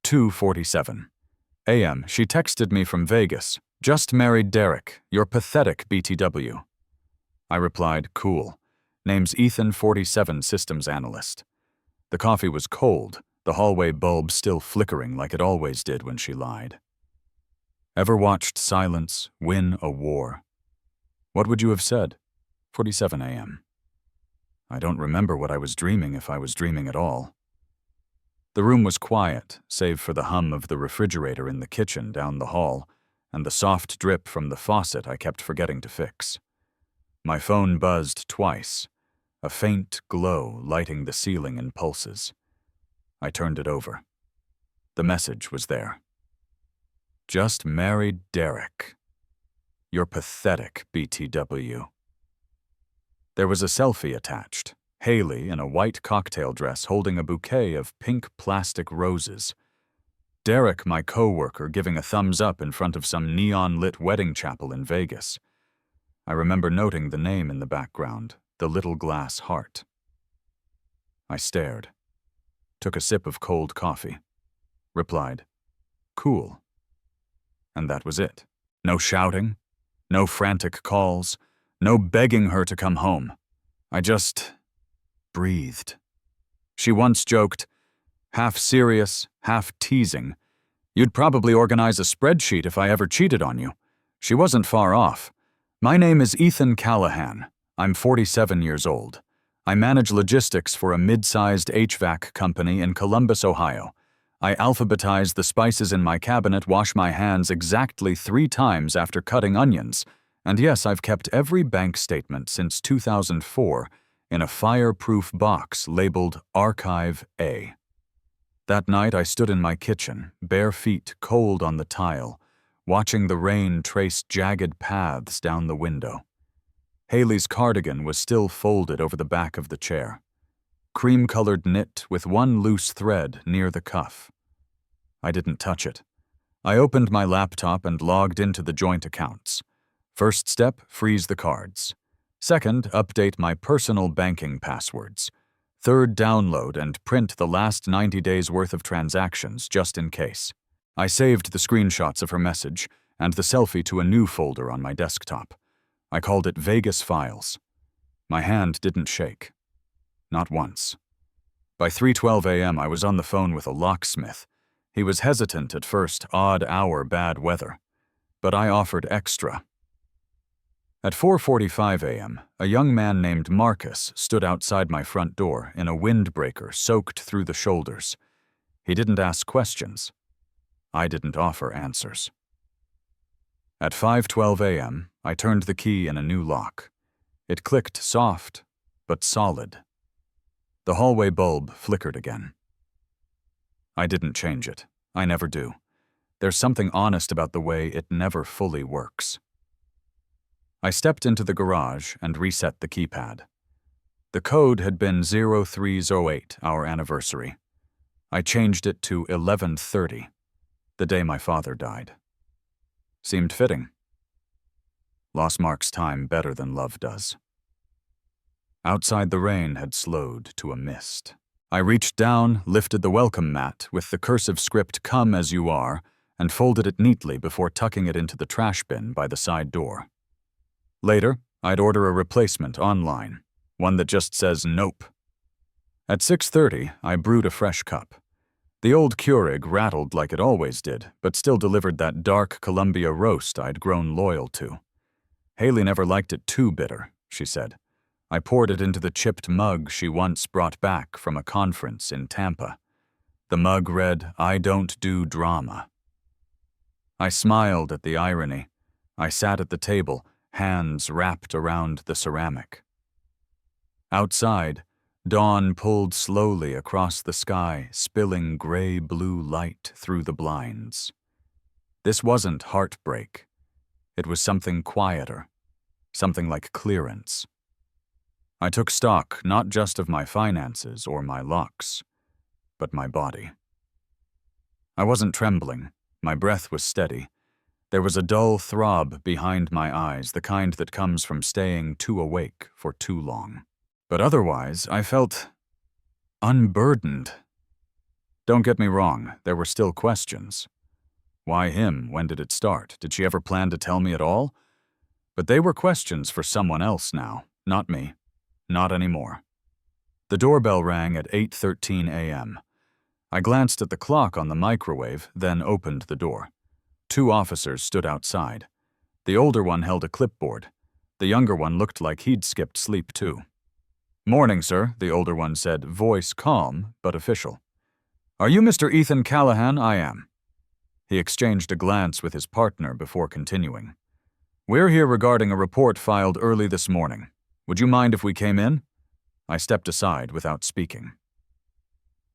2:47 a.m. She texted me from Vegas. Just married Derek. You're pathetic, BTW. I replied, cool. Name's Ethan, 47, systems analyst. The coffee was cold, the hallway bulb still flickering like it always did when she lied. Ever watched silence win a war? What would you have said? 47 a.m. I don't remember what I was dreaming, if I was dreaming at all. The room was quiet, save for the hum of the refrigerator in the kitchen down the hall and the soft drip from the faucet I kept forgetting to fix. My phone buzzed twice, a faint glow lighting the ceiling in pulses. I turned it over. The message was there. Just married Derek. You're pathetic, BTW. There was a selfie attached. Haley in a white cocktail dress holding a bouquet of pink plastic roses. Derek, my coworker, giving a thumbs up in front of some neon-lit wedding chapel in Vegas. I remember noting the name in the background, the little glass heart. I stared, took a sip of cold coffee, replied, cool. And that was it. No shouting, no frantic calls, no begging her to come home. I just breathed. She once joked, half serious, half teasing, you'd probably organize a spreadsheet if I ever cheated on you. She wasn't far off. My name is Ethan Callahan. I'm 47 years old. I manage logistics for a mid-sized HVAC company in Columbus, Ohio. I alphabetize the spices in my cabinet, wash my hands exactly 3 times after cutting onions, and yes, I've kept every bank statement since 2004 in a fireproof box labeled Archive A. That night I stood in my kitchen, bare feet cold on the tile, watching the rain trace jagged paths down the window. Haley's cardigan was still folded over the back of the chair, cream-colored knit with one loose thread near the cuff. I didn't touch it. I opened my laptop and logged into the joint accounts. First step, freeze the cards. Second, update my personal banking passwords. Third, download and print the last 90 days' worth of transactions, just in case. I saved the screenshots of her message and the selfie to a new folder on my desktop. I called it Vegas Files. My hand didn't shake. Not once. By 3:12 a.m. I was on the phone with a locksmith. He was hesitant at first, odd hour, bad weather. But I offered extra. At 4:45 a.m., a young man named Marcus stood outside my front door in a windbreaker soaked through the shoulders. He didn't ask questions. I didn't offer answers. At 5:12 a.m., I turned the key in a new lock. It clicked soft, but solid. The hallway bulb flickered again. I didn't change it. I never do. There's something honest about the way it never fully works. I stepped into the garage and reset the keypad. The code had been 0308, our anniversary. I changed it to 1130, the day my father died. Seemed fitting. Loss marks time better than love does. Outside, the rain had slowed to a mist. I reached down, lifted the welcome mat with the cursive script "Come as you are," and folded it neatly before tucking it into the trash bin by the side door. Later, I'd order a replacement online, one that just says nope. At 6:30, I brewed a fresh cup. The old Keurig rattled like it always did, but still delivered that dark Columbia roast I'd grown loyal to. Haley never liked it too bitter, she said. I poured it into the chipped mug she once brought back from a conference in Tampa. The mug read, "I don't do drama." I smiled at the irony. I sat at the table, hands wrapped around the ceramic. Outside, dawn pulled slowly across the sky, spilling gray-blue light through the blinds. This wasn't heartbreak. It was something quieter, something like clearance. I took stock not just of my finances or my locks, but my body. I wasn't trembling. My breath was steady. There was a dull throb behind my eyes, the kind that comes from staying too awake for too long. But otherwise, I felt unburdened. Don't get me wrong, there were still questions. Why him? When did it start? Did she ever plan to tell me at all? But they were questions for someone else now, not me. Not anymore. The doorbell rang at 8:13 a.m. I glanced at the clock on the microwave, then opened the door. 2 officers stood outside. The older one held a clipboard. The younger one looked like he'd skipped sleep too. "Morning, sir," the older one said, voice calm but official. "Are you Mr. Ethan Callahan?" "I am." He exchanged a glance with his partner before continuing. "We're here regarding a report filed early this morning. Would you mind if we came in?" I stepped aside without speaking.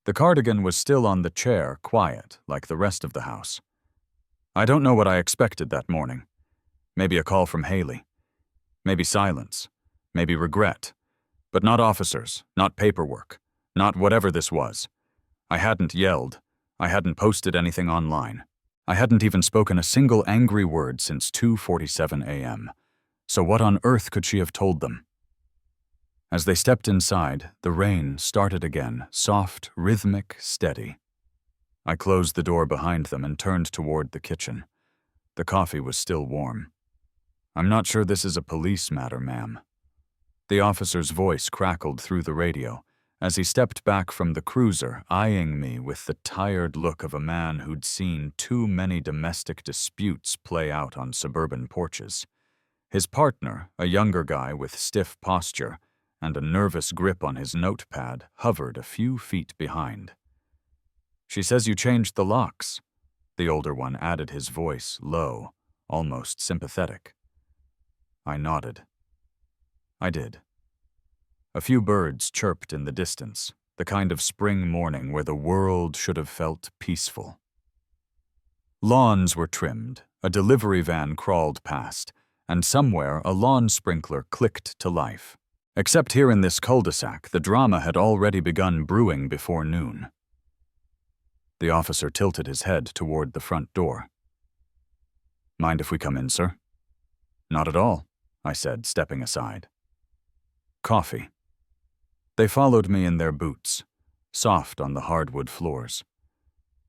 The cardigan was still on the chair, quiet, like the rest of the house. I don't know what I expected that morning. Maybe a call from Haley. Maybe silence. Maybe regret. But not officers, not paperwork, not whatever this was. I hadn't yelled. I hadn't posted anything online. I hadn't even spoken a single angry word since 2:47 a.m. So what on earth could she have told them? As they stepped inside, the rain started again, soft, rhythmic, steady. I closed the door behind them and turned toward the kitchen. The coffee was still warm. "I'm not sure this is a police matter, ma'am." The officer's voice crackled through the radio as he stepped back from the cruiser, eyeing me with the tired look of a man who'd seen too many domestic disputes play out on suburban porches. His partner, a younger guy with stiff posture and a nervous grip on his notepad, hovered a few feet behind. "She says you changed the locks." The older one added, his voice low, almost sympathetic. I nodded. I did. A few birds chirped in the distance, the kind of spring morning where the world should have felt peaceful. Lawns were trimmed, a delivery van crawled past, and somewhere a lawn sprinkler clicked to life. Except here in this cul-de-sac, the drama had already begun brewing before noon. The officer tilted his head toward the front door. "Mind if we come in, sir?" "Not at all," I said, stepping aside. Coffee. They followed me in their boots, soft on the hardwood floors.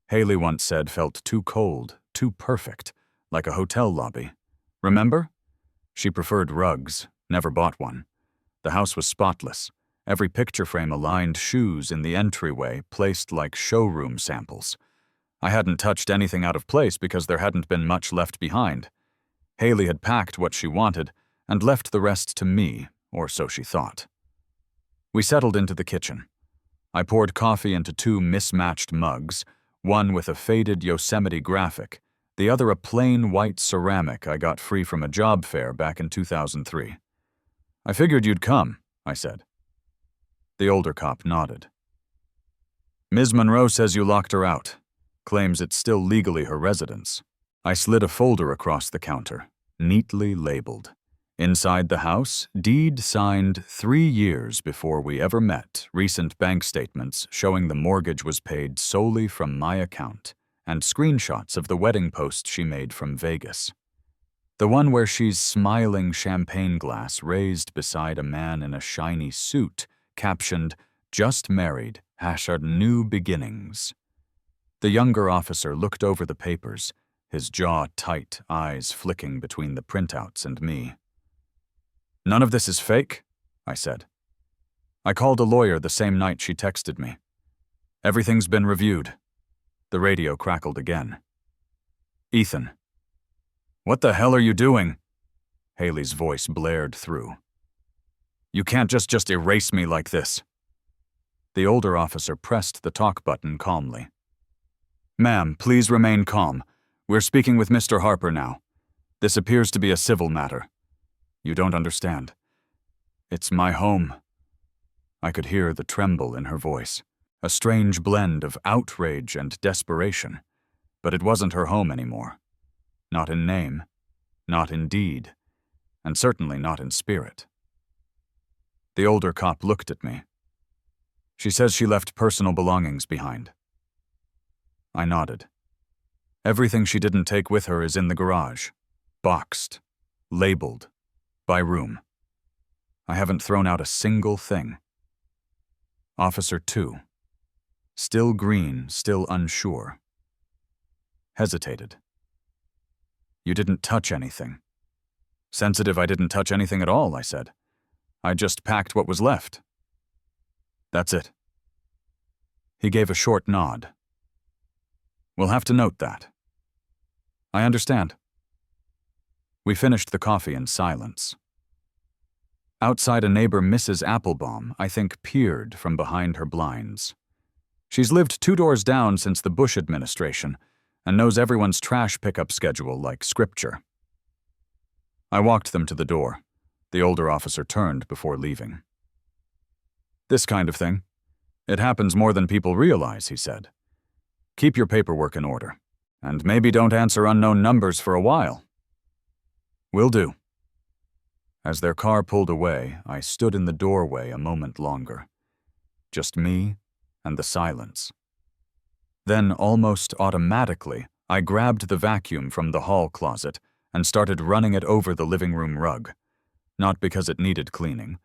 Haley once said felt too cold, too perfect, like a hotel lobby. Remember? She preferred rugs, never bought one. The house was spotless, every picture frame aligned, shoes in the entryway placed like showroom samples. I hadn't touched anything out of place because there hadn't been much left behind. Haley had packed what she wanted and left the rest to me, or so she thought. We settled into the kitchen. I poured coffee into 2 mismatched mugs, one with a faded Yosemite graphic, the other a plain white ceramic I got free from a job fair back in 2003. "I figured you'd come," I said. The older cop nodded. "Ms. Monroe says you locked her out. Claims it's still legally her residence." I slid a folder across the counter, neatly labeled. Inside the house, deed signed 3 years before we ever met, recent bank statements showing the mortgage was paid solely from my account, and screenshots of the wedding post she made from Vegas. The one where she's smiling champagne glass raised beside a man in a shiny suit, captioned, "Just married, #new beginnings." The younger officer looked over the papers, his jaw tight, eyes flicking between the printouts and me. "None of this is fake?" I said. "I called a lawyer the same night she texted me. Everything's been reviewed." The radio crackled again. "Ethan." "What the hell are you doing?" Haley's voice blared through. "You can't just erase me like this." The older officer pressed the talk button calmly. "Ma'am, please remain calm. We're speaking with Mr. Harper now. This appears to be a civil matter. You don't understand. It's my home." I could hear the tremble in her voice, a strange blend of outrage and desperation, but it wasn't her home anymore. Not in name, not in deed, and certainly not in spirit. The older cop looked at me. "She says she left personal belongings behind." I nodded. "Everything she didn't take with her is in the garage, boxed, labeled, by room. I haven't thrown out a single thing." Officer 2. Still green, still unsure. Hesitated. You didn't touch anything. Sensitive I didn't touch anything at all, I said. I just packed what was left. That's it. He gave a short nod. We'll have to note that. I understand. We finished the coffee in silence. Outside, a neighbor, Mrs. Applebaum, I think, peered from behind her blinds. She's lived 2 doors down since the Bush administration and knows everyone's trash pickup schedule like scripture. I walked them to the door. The older officer turned before leaving. This kind of thing. It happens more than people realize, he said. Keep your paperwork in order, and maybe don't answer unknown numbers for a while. Will do. As their car pulled away, I stood in the doorway a moment longer. Just me and the silence. Then, almost automatically, I grabbed the vacuum from the hall closet and started running it over the living room rug. Not because it needed cleaning,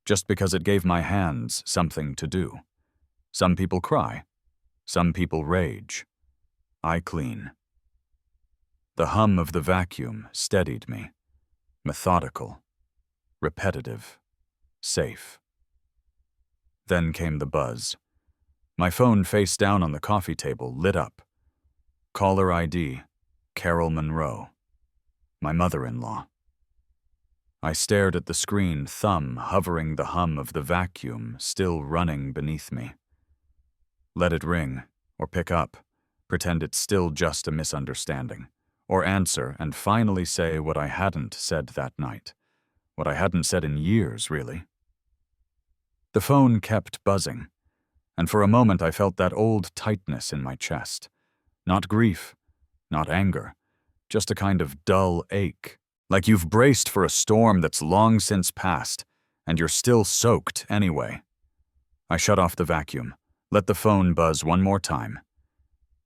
just because it gave my hands something to do. Some people cry. Some people rage. I clean. The hum of the vacuum steadied me. Methodical. Repetitive. Safe. Then came the buzz. My phone face down on the coffee table lit up. Caller ID, Carol Monroe. My mother-in-law. I stared at the screen, thumb hovering the hum of the vacuum still running beneath me. Let it ring, or pick up, pretend it's still just a misunderstanding, or answer and finally say what I hadn't said that night, what I hadn't said in years, really. The phone kept buzzing, and for a moment I felt that old tightness in my chest. Not grief, not anger, just a kind of dull ache, like you've braced for a storm that's long since passed, and you're still soaked anyway. I shut off the vacuum, let the phone buzz one more time,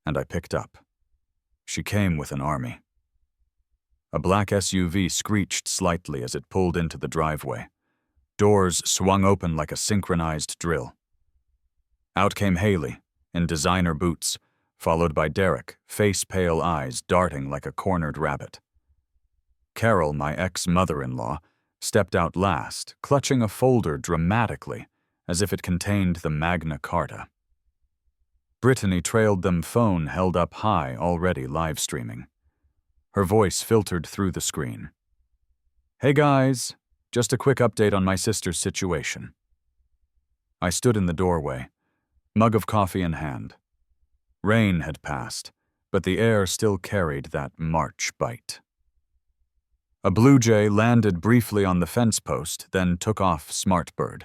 and I picked up. She came with an army. A black SUV screeched slightly as it pulled into the driveway. Doors swung open like a synchronized drill. Out came Haley, in designer boots, followed by Derek, face-pale eyes darting like a cornered rabbit. Carol, my ex-mother-in-law, stepped out last, clutching a folder dramatically, as if it contained the Magna Carta. Brittany trailed them, phone held up high, already live-streaming. Her voice filtered through the screen. Hey guys, just a quick update on my sister's situation. I stood in the doorway, mug of coffee in hand. Rain had passed, but the air still carried that March bite. A blue jay landed briefly on the fence post, then took off smartbird.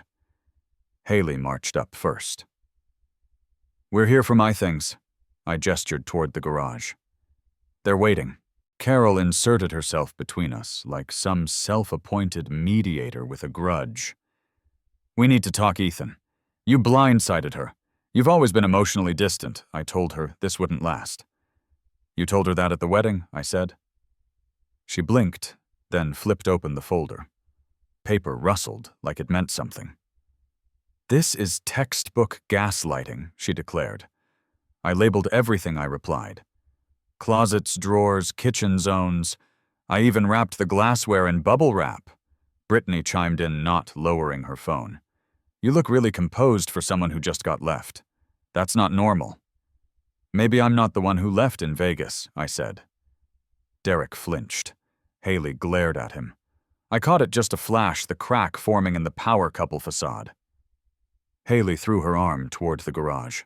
Haley marched up first. We're here for my things. I gestured toward the garage. They're waiting. Carol inserted herself between us, like some self-appointed mediator with a grudge. We need to talk, Ethan. You blindsided her. You've always been emotionally distant. I told her this wouldn't last. You told her that at the wedding, I said. She blinked, then flipped open the folder. Paper rustled like it meant something. This is textbook gaslighting, she declared. I labeled everything, I replied. Closets, drawers, kitchen zones. I even wrapped the glassware in bubble wrap. Brittany chimed in, not lowering her phone. You look really composed for someone who just got left. That's not normal. Maybe I'm not the one who left in Vegas, I said. Derek flinched. Haley glared at him. I caught it just a flash, the crack forming in the power couple facade. Haley threw her arm toward the garage.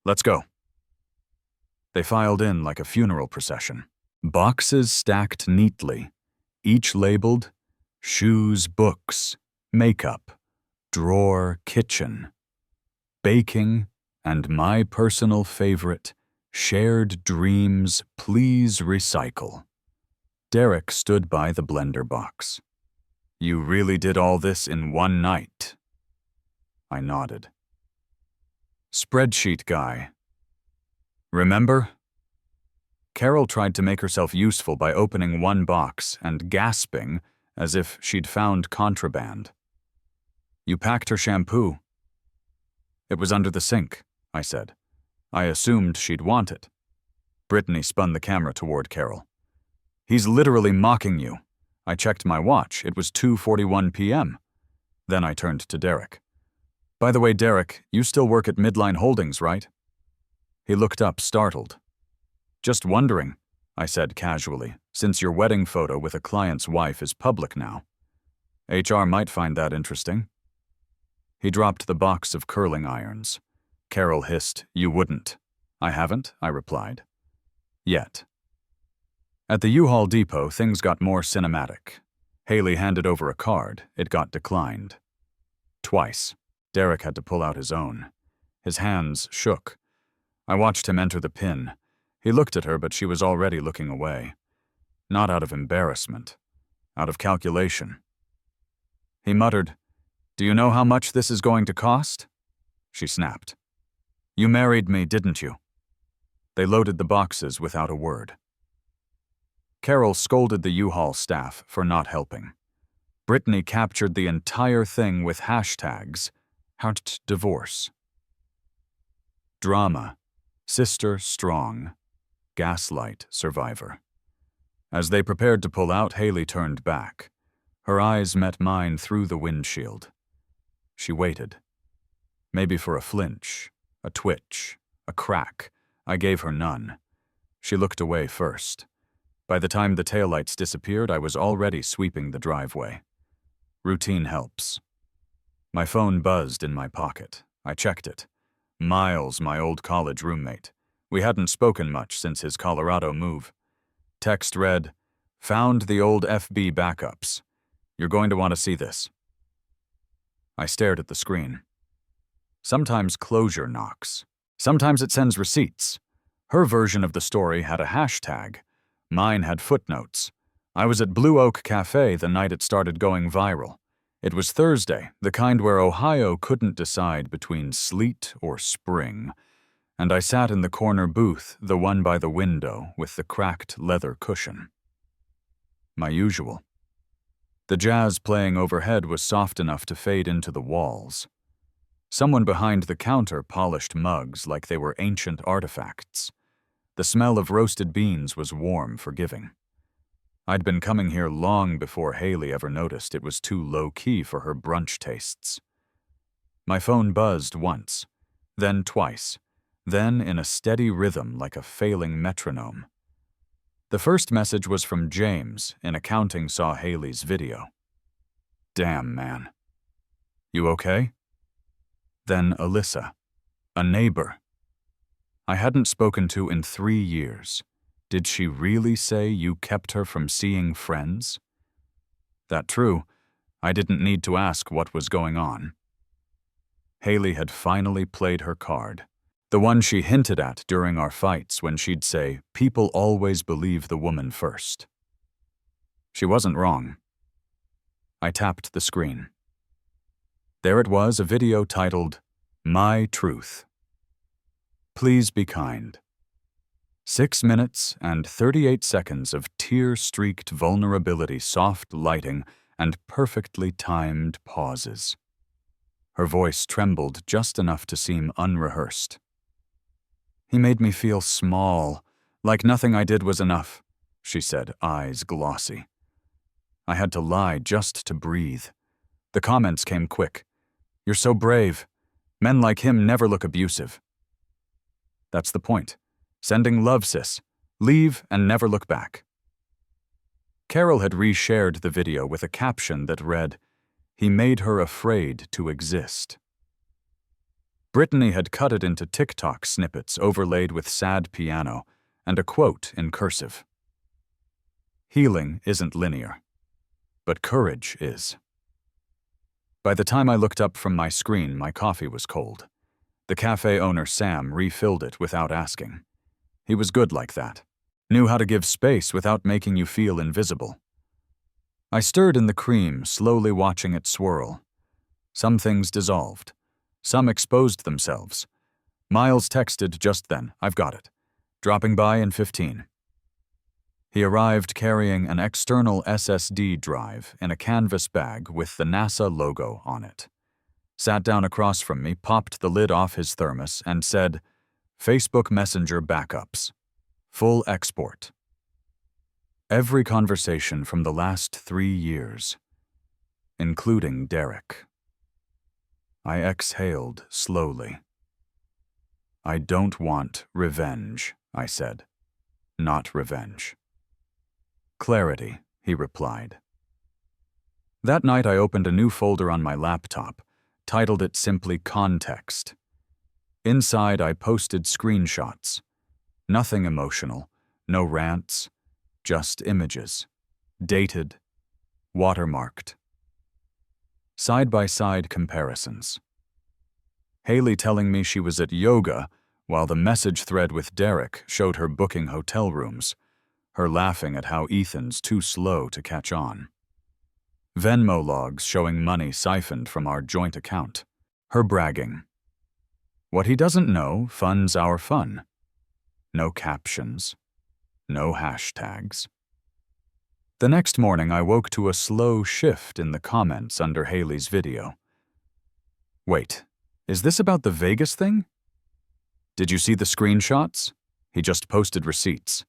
Let's go. They filed in like a funeral procession. Boxes stacked neatly, each labeled shoes, books, makeup, drawer, kitchen, baking, and my personal favorite, shared dreams, please recycle. Derek stood by the blender box. You really did all this in one night? I nodded. Spreadsheet guy. Remember? Carol tried to make herself useful by opening one box and gasping as if she'd found contraband. You packed her shampoo. It was under the sink, I said. I assumed she'd want it. Brittany spun the camera toward Carol. He's literally mocking you. I checked my watch. It was 2:41 p.m. Then I turned to Derek. By the way, Derek, you still work at Midline Holdings, right? He looked up, startled. Just wondering, I said casually, since your wedding photo with a client's wife is public now. HR might find that interesting. He dropped the box of curling irons. Carol hissed, "You wouldn't." "I haven't," I replied. Yet. At the U-Haul depot, things got more cinematic. Haley handed over a card. It got declined. Twice. Derek had to pull out his own. His hands shook. I watched him enter the PIN. He looked at her, but she was already looking away. Not out of embarrassment. Out of calculation. He muttered, "Do you know how much this is going to cost?" She snapped. "You married me, didn't you?" They loaded the boxes without a word. Carol scolded the U-Haul staff for not helping. Brittany captured the entire thing with hashtags, #divorce. Drama, sister strong, gaslight survivor. As they prepared to pull out, Haley turned back. Her eyes met mine through the windshield. She waited. Maybe for a flinch, a twitch, a crack. I gave her none. She looked away first. By the time the taillights disappeared, I was already sweeping the driveway. Routine helps. My phone buzzed in my pocket. I checked it. Miles, my old college roommate. We hadn't spoken much since his Colorado move. Text read, "Found the old FB backups. You're going to want to see this." I stared at the screen. Sometimes closure knocks. Sometimes it sends receipts. Her version of the story had a hashtag. Mine had footnotes. I was at Blue Oak Cafe the night it started going viral. It was Thursday, the kind where Ohio couldn't decide between sleet or spring, and I sat in the corner booth, the one by the window with the cracked leather cushion. My usual. The jazz playing overhead was soft enough to fade into the walls. Someone behind the counter polished mugs like they were ancient artifacts. The smell of roasted beans was warm, forgiving. I'd been coming here long before Haley ever noticed it was too low-key for her brunch tastes. My phone buzzed once, then twice, then in a steady rhythm like a failing metronome. The first message was from James, in accounting saw Haley's video. "Damn, man. You okay?" Then Alyssa, a neighbor. I hadn't spoken to in 3 years. Did she really say you kept her from seeing friends? That true, I didn't need to ask what was going on. Haley had finally played her card. The one she hinted at during our fights when she'd say, "People always believe the woman first." She wasn't wrong. I tapped the screen. There it was, a video titled, "My Truth." Please be kind. 6 minutes and 38 seconds of tear-streaked vulnerability, soft lighting, and perfectly timed pauses. Her voice trembled just enough to seem unrehearsed. "He made me feel small, like nothing I did was enough," she said, eyes glossy. I had to lie just to breathe. The comments came quick. "You're so brave. Men like him never look abusive." That's the point. Sending love, sis. Leave and never look back. Carol had reshared the video with a caption that read, "He made her afraid to exist." Brittany had cut it into TikTok snippets overlaid with sad piano and a quote in cursive. "Healing isn't linear, but courage is." By the time I looked up from my screen, my coffee was cold. The cafe owner, Sam, refilled it without asking. He was good like that. Knew how to give space without making you feel invisible. I stirred in the cream, slowly watching it swirl. Some things dissolved. Some exposed themselves. Miles texted just then, "I've got it. Dropping by in 15. He arrived carrying an external SSD drive in a canvas bag with the NASA logo on it. sat down across from me, popped the lid off his thermos, and said, "Facebook Messenger backups. Full export. Every conversation from the last 3 years, including Derek." I exhaled slowly. "I don't want revenge," I said. "Not revenge." "Clarity," he replied. That night I opened a new folder on my laptop, titled it simply Context. Inside I posted screenshots. Nothing emotional, no rants, just images. Dated, watermarked. Side-by-side comparisons. Haley telling me she was at yoga, while the message thread with Derek showed her booking hotel rooms, her laughing at how Ethan's too slow to catch on. Venmo logs showing money siphoned from our joint account, her bragging. What he doesn't know funds our fun. No captions, no hashtags. The next morning I woke to a slow shift in the comments under Haley's video. Wait, is this about the Vegas thing? Did you see the screenshots? He just posted receipts.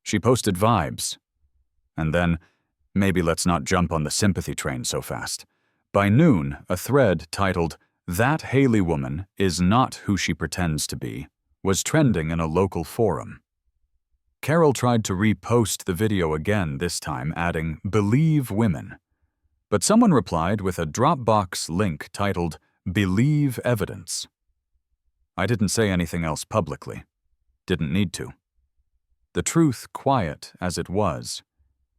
She posted vibes. And then, maybe let's not jump on the sympathy train so fast. By noon, a thread titled, "That Haley woman is not who she pretends to be," was trending in a local forum. Carol tried to repost the video again, this time adding, "Believe women." But someone replied with a Dropbox link titled, "Believe evidence." I didn't say anything else publicly. Didn't need to. The truth, quiet as it was,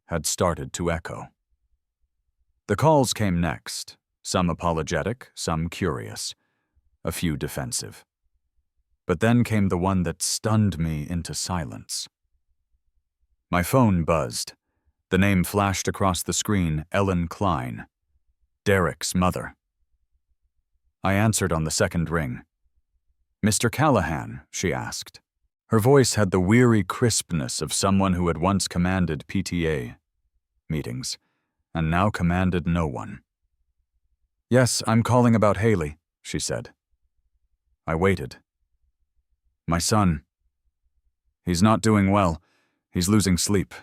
had started to echo. The calls came next, some apologetic, some curious, a few defensive. But then came the one that stunned me into silence. My phone buzzed. The name flashed across the screen, Ellen Klein, Derek's mother. I answered on the second ring. "Mr. Callahan," she asked. Her voice had the weary crispness of someone who had once commanded PTA meetings, and now commanded no one. "Yes, I'm calling about Haley," she said. I waited. "My son. He's not doing well. He's losing sleep,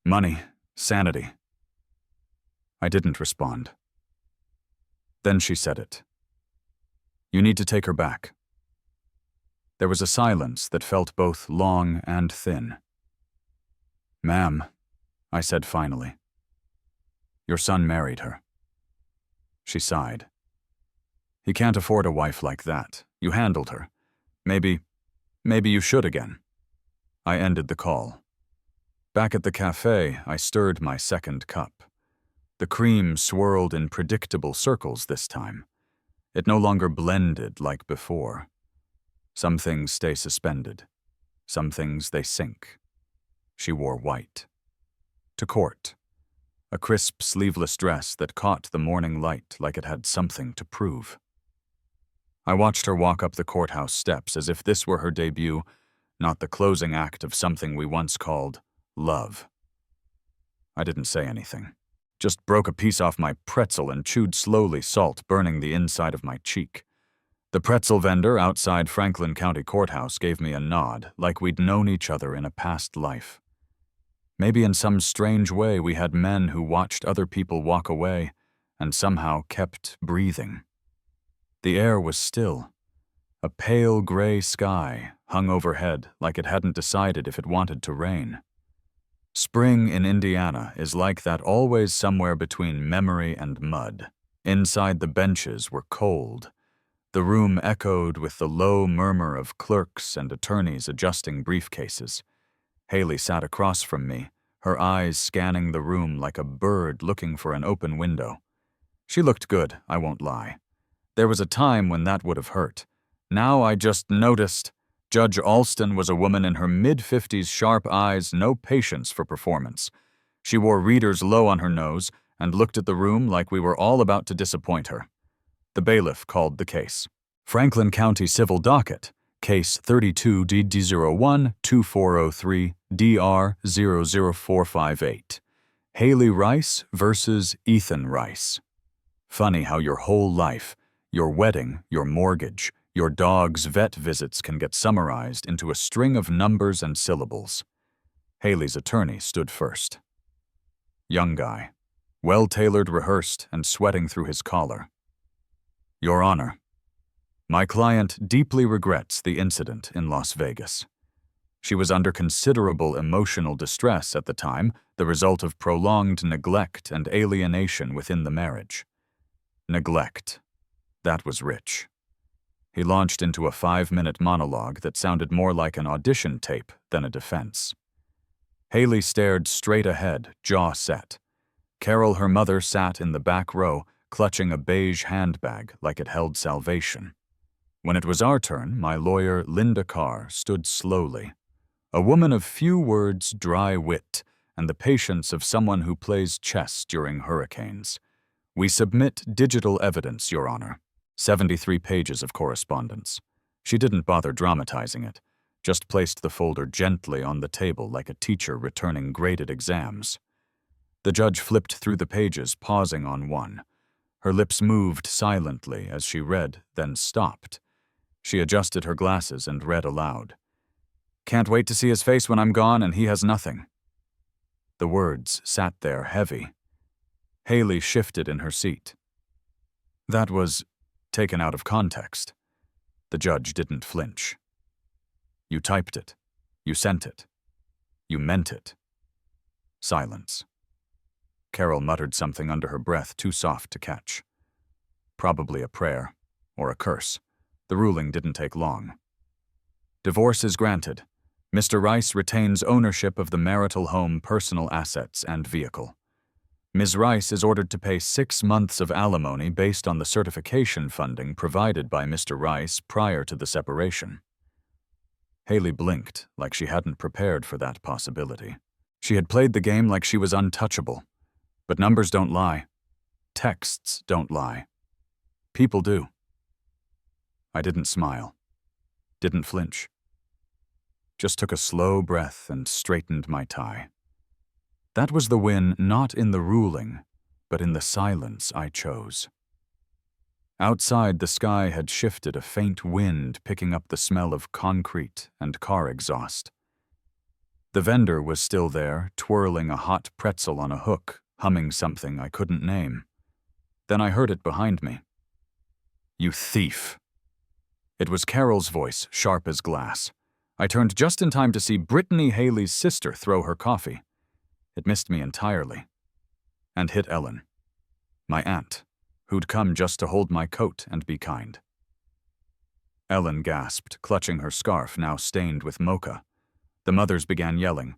money, sanity." I didn't respond. Then she said it. "You need to take her back." There was a silence that felt both long and thin. "Ma'am," I said finally. "Your son married her." She sighed. "He can't afford a wife like that. You handled her. Maybe you should again." I ended the call. Back at the cafe, I stirred my second cup. The cream swirled in predictable circles this time. It no longer blended like before. Some things stay suspended. Some things they sink. She wore white. To court. A crisp, sleeveless dress that caught the morning light like it had something to prove. I watched her walk up the courthouse steps as if this were her debut, not the closing act of something we once called love. I didn't say anything. Just broke a piece off my pretzel and chewed slowly, salt burning the inside of my cheek. The pretzel vendor outside Franklin County Courthouse gave me a nod, like we'd known each other in a past life. Maybe in some strange way we had men who watched other people walk away and somehow kept breathing. The air was still. A pale gray sky hung overhead like it hadn't decided if it wanted to rain. Spring in Indiana is like that, always somewhere between memory and mud. Inside the benches were cold. The room echoed with the low murmur of clerks and attorneys adjusting briefcases. Haley sat across from me, her eyes scanning the room like a bird looking for an open window. She looked good, I won't lie. There was a time when that would have hurt. Now I just noticed Judge Alston was a woman in her mid-50s, sharp eyes, no patience for performance. She wore readers low on her nose and looked at the room like we were all about to disappoint her. The bailiff called the case. Franklin County Civil Docket, Case 32D-01-2403-DR00458. Haley Rice versus Ethan Rice. Funny how your whole life, Your wedding, your mortgage, your dog's vet visits can get summarized into a string of numbers and syllables. Haley's attorney stood first. Young guy, well-tailored, rehearsed, and sweating through his collar. Your Honor, my client deeply regrets the incident in Las Vegas. She was under considerable emotional distress at the time, the result of prolonged neglect and alienation within the marriage. Neglect. That was rich. He launched into a 5-minute monologue that sounded more like an audition tape than a defense. Haley stared straight ahead, jaw set. Carol, her mother, sat in the back row, clutching a beige handbag like it held salvation. When it was our turn, my lawyer, Linda Carr, stood slowly. A woman of few words, dry wit, and the patience of someone who plays chess during hurricanes. We submit digital evidence, Your Honor. 73 pages of correspondence. She didn't bother dramatizing it, just placed the folder gently on the table like a teacher returning graded exams. The judge flipped through the pages, pausing on one. Her lips moved silently as she read, then stopped. She adjusted her glasses and read aloud. Can't wait to see his face when I'm gone and he has nothing. The words sat there heavy. Haley shifted in her seat. That was taken out of context. The judge didn't flinch. You typed it. You sent it. You meant it. Silence. Carol muttered something under her breath, too soft to catch. Probably a prayer, or a curse. The ruling didn't take long. Divorce is granted. Mr. Rice retains ownership of the marital home, personal assets, and vehicle. Ms. Rice is ordered to pay 6 months of alimony based on the certification funding provided by Mr. Rice prior to the separation. Haley blinked like she hadn't prepared for that possibility. She had played the game like she was untouchable. But numbers don't lie. Texts don't lie. People do. I didn't smile. Didn't flinch. Just took a slow breath and straightened my tie. That was the win not in the ruling, but in the silence I chose. Outside, the sky had shifted, a faint wind picking up the smell of concrete and car exhaust. The vendor was still there, twirling a hot pretzel on a hook, humming something I couldn't name. Then I heard it behind me. You thief. It was Carol's voice, sharp as glass. I turned just in time to see Brittany Haley's sister throw her coffee. It missed me entirely. And hit Ellen, my aunt, who'd come just to hold my coat and be kind. Ellen gasped, clutching her scarf, now stained with mocha. The mothers began yelling.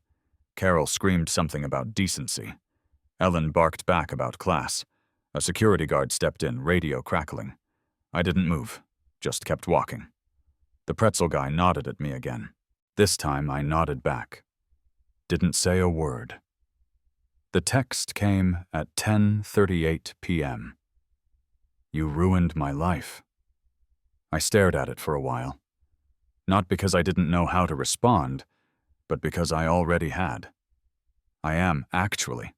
Carol screamed something about decency. Ellen barked back about class. A security guard stepped in, radio crackling. I didn't move, just kept walking. The pretzel guy nodded at me again. This time I nodded back. Didn't say a word. The text came at 10:38 p.m. You ruined my life. I stared at it for a while. Not because I didn't know how to respond, but because I already had. I am, actually.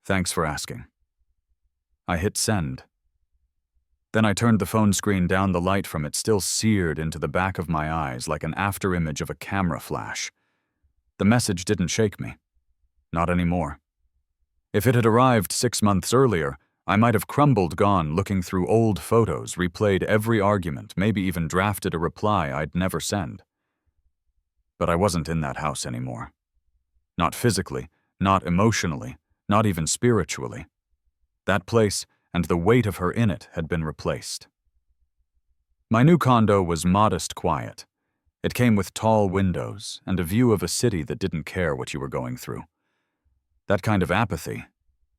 Thanks for asking. I hit send. Then I turned the phone screen down, the light from it still seared into the back of my eyes like an afterimage of a camera flash. The message didn't shake me. Not anymore. If it had arrived 6 months earlier, I might have crumbled, gone, looking through old photos, replayed every argument, maybe even drafted a reply I'd never send. But I wasn't in that house anymore. Not physically, not emotionally, not even spiritually. That place and the weight of her in it had been replaced. My new condo was modest quiet. It came with tall windows and a view of a city that didn't care what you were going through. That kind of apathy,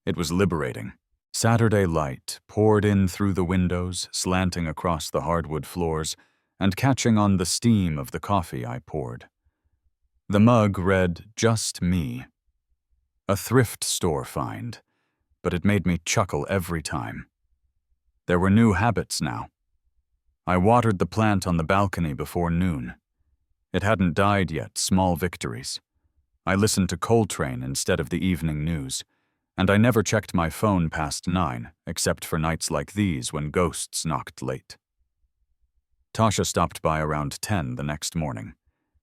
it was liberating. Saturday light poured in through the windows, slanting across the hardwood floors, and catching on the steam of the coffee I poured. The mug read, "Just me." A thrift store find, but it made me chuckle every time. There were new habits now. I watered the plant on the balcony before noon. It hadn't died yet, small victories. I listened to Coltrane instead of the evening news, And I never checked my phone past 9, except for nights like these when ghosts knocked late. Tasha stopped by around 10 the next morning.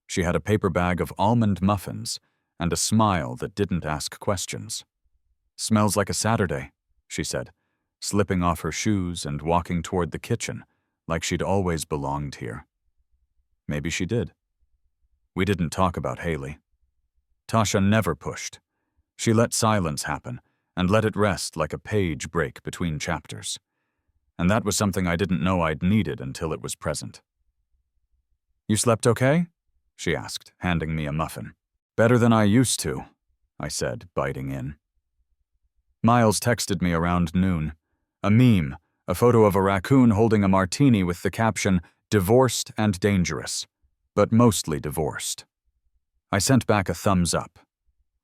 She had a paper bag of almond muffins and a smile that didn't ask questions. "Smells like a Saturday," she said, slipping off her shoes and walking toward the kitchen like she'd always belonged here. Maybe she did. We didn't talk about Haley. Tasha never pushed. She let silence happen and let it rest like a page break between chapters. And that was something I didn't know I'd needed until it was present. "You slept okay?" she asked, handing me a muffin. "Better than I used to," I said, biting in. Miles texted me around noon. A meme, a photo of a raccoon holding a martini with the caption, "Divorced and dangerous," but mostly divorced. I sent back a thumbs up.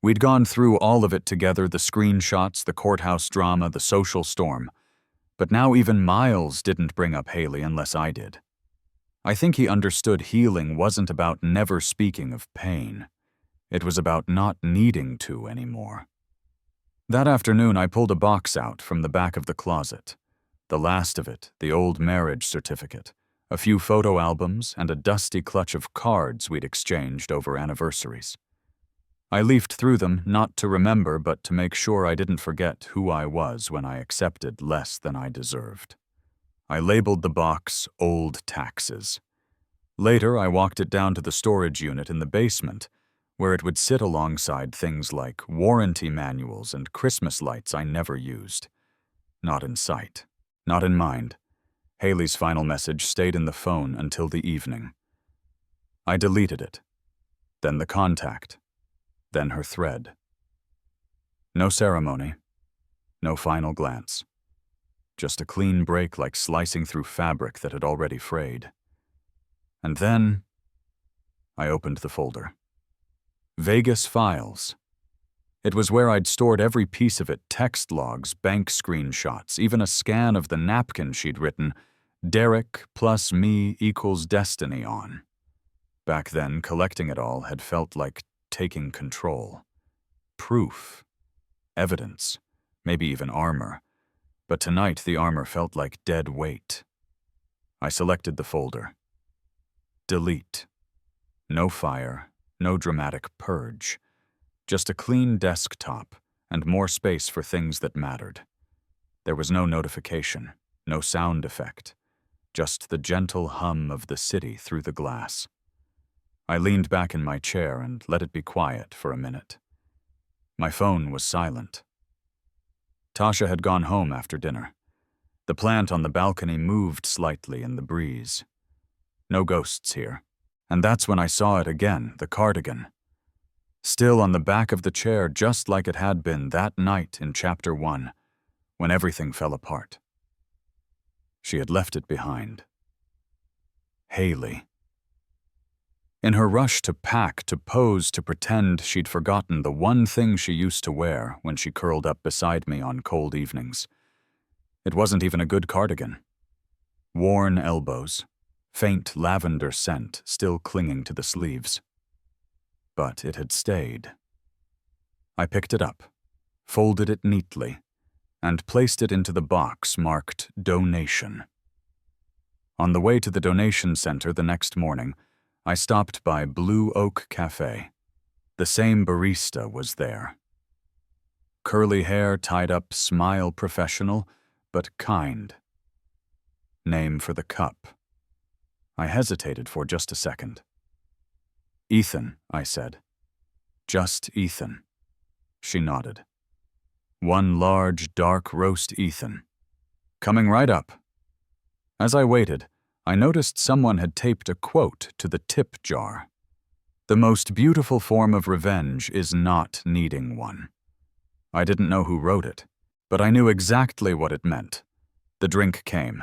We'd gone through all of it together, the screenshots, the courthouse drama, the social storm. But now even Miles didn't bring up Haley unless I did. I think he understood healing wasn't about never speaking of pain. It was about not needing to anymore. That afternoon, I pulled a box out from the back of the closet. The last of it, the old marriage certificate, a few photo albums, and a dusty clutch of cards we'd exchanged over anniversaries. I leafed through them, not to remember, but to make sure I didn't forget who I was when I accepted less than I deserved. I labeled the box Old Taxes. Later, I walked it down to the storage unit in the basement, where it would sit alongside things like warranty manuals and Christmas lights I never used. Not in sight. Not in mind. Haley's final message stayed in the phone until the evening. I deleted it. Then the contact. Then her thread. No ceremony. No final glance. Just a clean break like slicing through fabric that had already frayed. And then I opened the folder. Vegas files. It was where I'd stored every piece of it, text logs, bank screenshots, even a scan of the napkin she'd written, "Derek plus me equals destiny" on. Back then, collecting it all had felt like taking control. Proof. Evidence. Maybe even armor. But tonight the armor felt like dead weight. I selected the folder. Delete. No fire, no dramatic purge. Just a clean desktop and more space for things that mattered. There was no notification, no sound effect, just the gentle hum of the city through the glass. I leaned back in my chair and let it be quiet for a minute. My phone was silent. Tasha had gone home after dinner. The plant on the balcony moved slightly in the breeze. No ghosts here. And that's when I saw it again, the cardigan. Still on the back of the chair, just like it had been that night in Chapter 1, when everything fell apart. She had left it behind. Haley. In her rush to pack, to pose, to pretend she'd forgotten the one thing she used to wear when she curled up beside me on cold evenings. It wasn't even a good cardigan. Worn elbows, faint lavender scent still clinging to the sleeves. But it had stayed. I picked it up, folded it neatly, and placed it into the box marked Donation. On the way to the donation center the next morning, I stopped by Blue Oak Cafe. The same barista was there. Curly hair tied up, smile professional, but kind. Name for the cup. I hesitated for just a second. "Ethan," I said. "Just Ethan." She nodded. One large, dark roast Ethan. "Coming right up." As I waited, I noticed someone had taped a quote to the tip jar. "The most beautiful form of revenge is not needing one." I didn't know who wrote it, but I knew exactly what it meant. The drink came.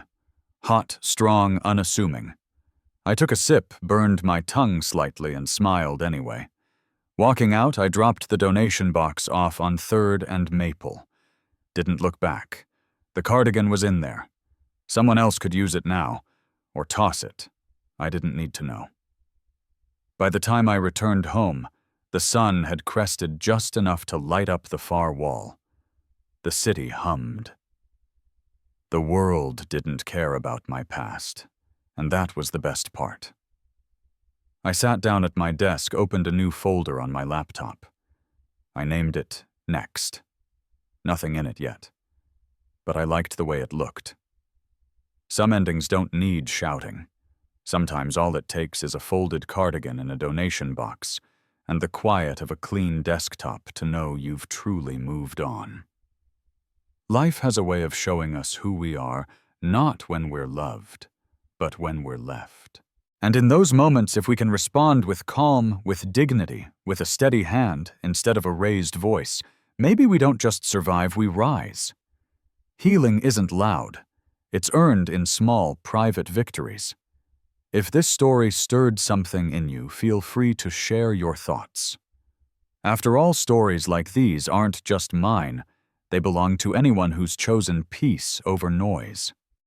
Hot, strong, unassuming. I took a sip, burned my tongue slightly, and smiled anyway. Walking out, I dropped the donation box off on 3rd and Maple. Didn't look back. The cardigan was in there. Someone else could use it now. Or toss it. I didn't need to know. By the time I returned home, the sun had crested just enough to light up the far wall. The city hummed. The world didn't care about my past, and that was the best part. I sat down at my desk, opened a new folder on my laptop. I named it Next. Nothing in it yet, but I liked the way it looked. Some endings don't need shouting. Sometimes all it takes is a folded cardigan in a donation box and the quiet of a clean desktop to know you've truly moved on. Life has a way of showing us who we are, not when we're loved, but when we're left. And in those moments, if we can respond with calm, with dignity, with a steady hand instead of a raised voice, maybe we don't just survive, we rise. Healing isn't loud. It's earned in small, private victories. If this story stirred something in you, feel free to share your thoughts. After all, stories like these aren't just mine. They belong to anyone who's chosen peace over noise.